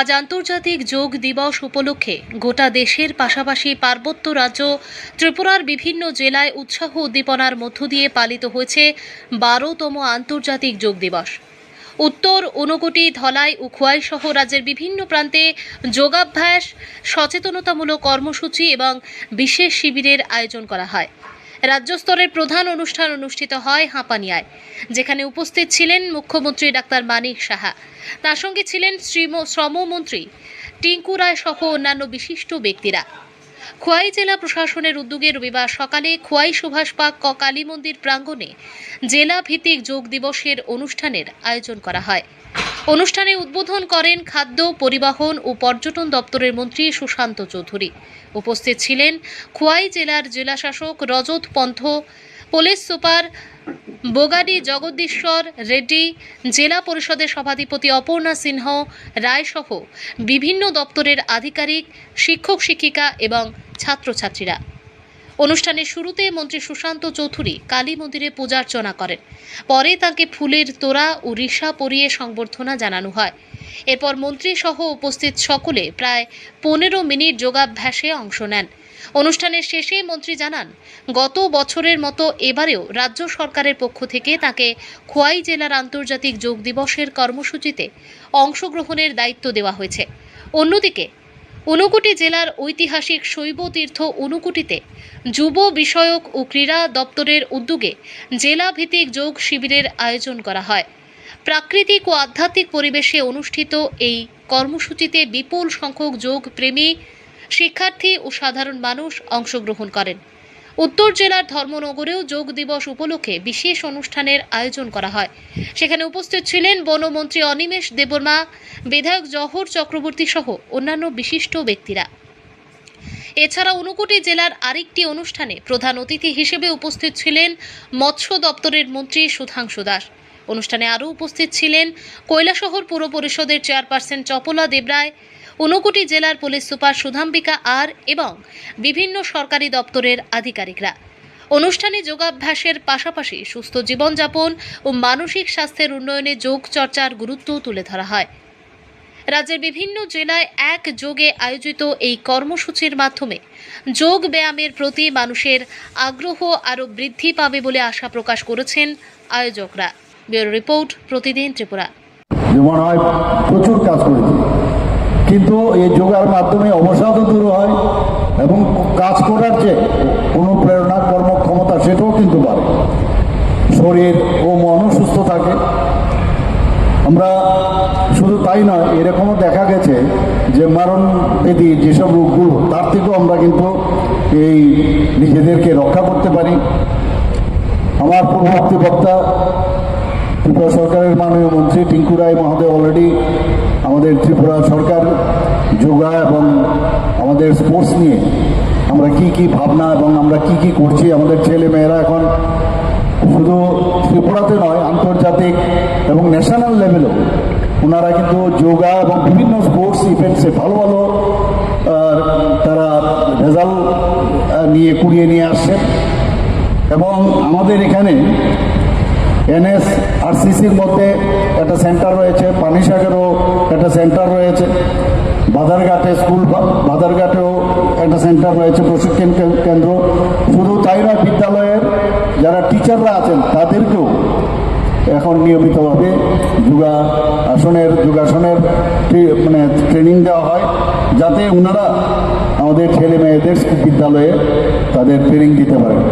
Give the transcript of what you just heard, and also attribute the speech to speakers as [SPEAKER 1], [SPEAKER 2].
[SPEAKER 1] আজ আন্তর্জাতিক যোগ দিবস উপলক্ষে গোটা দেশের পাশাপাশি পার্বত্য রাজ্য ত্রিপুরার বিভিন্ন জেলায় উৎসাহ উদ্দীপনার মধ্য দিয়ে পালিত হয়েছে 12তম আন্তর্জাতিক যোগ দিবস। উত্তর, ঊনকোটি, ধলাই ও খোয়াই সহ রাজ্যের বিভিন্ন প্রান্তে যোগাভ্যাস, সচেতনতামূলক কর্মসূচি এবং বিশেষ শিবিরের আয়োজন করা হয়। রাজ্য স্তরের প্রধান অনুষ্ঠান অনুষ্ঠিত হয় হাঁপানিয়ায়, যেখানে উপস্থিত ছিলেন মুখ্যমন্ত্রী ডাক্তার মানিক সাহা। তার সঙ্গে ছিলেন শ্রমমন্ত্রী টিঙ্কু রায় সহ অন্যান্য বিশিষ্ট ব্যক্তিরা। খোয়াই জেলা প্রশাসনের উদ্যোগে রবিবার সকালে খোয়াই সুভাষ পার্ক কালী মন্দির প্রাঙ্গণে জেলা ভিত্তিক যোগ দিবসের অনুষ্ঠানের আয়োজন করা হয়। অনুষ্ঠানে উদ্বোধন করেন খাদ্য, পরিবহন ও পর্যটন দপ্তরের মন্ত্রী সুশান্ত চৌধুরী। উপস্থিত ছিলেন খোয়াই জেলার জেলাশাসক রজত পন্থ, পুলিশ সুপার বোগাডি জগদীশ্বর রেড্ডি, জেলা পরিষদের সভাধিপতি অপর্ণা সিংহ রায় সহ বিভিন্ন দপ্তরের আধিকারিক, শিক্ষক শিক্ষিকা এবং ছাত্রছাত্রীরা। অনুষ্ঠানের শুরুতে মন্ত্রী সুশান্ত চৌধুরী কালী মন্দিরে পূজার্চনা করেন। পরে তাকে ফুলের তোড়া ও রিশা পরিয়ে সংবর্ধনা জানানো হয়। এরপর মন্ত্রী সহ উপস্থিত সকলে প্রায় 15 মিনিট যোগাভ্যাসে অংশ নেন। অনুষ্ঠানের শেষে মন্ত্রী জানান, গত বছরের মতো এবারেও রাজ্য সরকারের পক্ষ থেকে তাকে খোয়াই জেলার আন্তর্জাতিক যোগ দিবসের কর্মসূচিতে অংশগ্রহণের দায়িত্ব দেওয়া হয়েছে। অন্যদিকে ঊনকোটি জেলার ঐতিহাসিক শৈব তীর্থ ঊনকোটিতে যুব বিষয়ক ও ক্রীড়া দপ্তরের উদ্যোগে জেলা ভিত্তিক যোগ শিবিরের আয়োজন করা হয়। প্রাকৃতিক ও আধ্যাত্মিক পরিবেশে অনুষ্ঠিত এই কর্মসূচিতে বিপুল সংখ্যক যোগ প্রেমী, শিক্ষার্থী ও সাধারণ মানুষ অংশগ্রহণ করেন। উত্তর জেলার ধর্মনগরেও যোগ দিবস উপলক্ষে বিশেষ অনুষ্ঠানের আয়োজন করা হয়। সেখানে উপস্থিত ছিলেন বনমন্ত্রী অনিমেষ দেববর্মা, বিধায়ক জহর চক্রবর্তী সহ অন্যান্য বিশিষ্ট ব্যক্তিরা। এছাড়া ঊনকোটি জেলার আরেকটি অনুষ্ঠানে প্রধান অতিথি হিসেবে উপস্থিত ছিলেন মৎস্য দপ্তরের মন্ত্রী সুধাংশু দাস। অনুষ্ঠানে আরও উপস্থিত ছিলেন কৈলাসহর পুর পরিষদের চেয়ারপারসন চপলা দেবরায়, ঊনকোটি জেলার পুলিশ সুপার সুধাম্বিকা আর এবং বিভিন্ন সরকারি দপ্তরের আধিকারিকরা। অনুষ্ঠানে যোগাভ্যাসের পাশাপাশি সুস্থ জীবনযাপন ও মানসিক স্বাস্থ্যের উন্নয়নে যোগ চর্চার গুরুত্ব তুলে ধরা হয়। রাজ্যের বিভিন্ন জেলায় একযোগে আয়োজিত এই কর্মসূচির মাধ্যমে যোগ ব্যায়ামের প্রতি মানুষের আগ্রহ আরও বৃদ্ধি পাবে বলে আশা প্রকাশ করেছেন আয়োজকরা। ব্যুরো রিপোর্ট, প্রতিদিন ত্রিপুরা।
[SPEAKER 2] মনে হয় প্রচুর কাজ করেছি, কিন্তু এই যোগার মাধ্যমে অবসাদও দূর হয় এবং কাজ করার যে অনুপ্রেরণা, কর্মক্ষমতা সেটাও কিন্তু বাড়ে, শরীর ও মনও সুস্থ থাকে। আমরা শুধু তাই নয়, এরকমও দেখা গেছে যে মারণ ব্যাধি যেসব রোগগুলো, তার থেকেও আমরা কিন্তু এই নিজেদেরকে রক্ষা করতে পারি। আমার পূর্ববর্তী বক্তা ত্রিপুরা সরকারের মাননীয় মন্ত্রী টিঙ্কু রায় মহোদয় অলরেডি আমাদের ত্রিপুরা সরকার যোগা এবং আমাদের স্পোর্টস নিয়ে আমরা কি ভাবনা এবং আমরা কি করছি, আমাদের ছেলে মেয়েরা এখন শুধু ত্রিপুরাতে নয়, আন্তর্জাতিক এবং ন্যাশনাল লেভেলেও ওনারা কিন্তু যোগা এবং বিভিন্ন স্পোর্টস ইভেন্টসে ভালো তারা রেজাল্ট কুড়িয়ে নিয়ে আসছেন। এবং আমাদের এখানে NSRCCর মধ্যে একটা সেন্টার রয়েছে, পানিসাগরেও একটা সেন্টার রয়েছে, বাধারঘাটে বাধারঘাটেও একটা সেন্টার রয়েছে, প্রশিক্ষণ কেন্দ্র। শুধু তাই নয়, বিদ্যালয়ের যারা টিচাররা আছেন তাদেরকেও এখন নিয়মিতভাবে যোগাসনের ট্রেনিং দেওয়া হয়, যাতে ওনারা আমাদের ছেলে মেয়েদের বিদ্যালয়ে তাদের ট্রেনিং দিতে পারেন।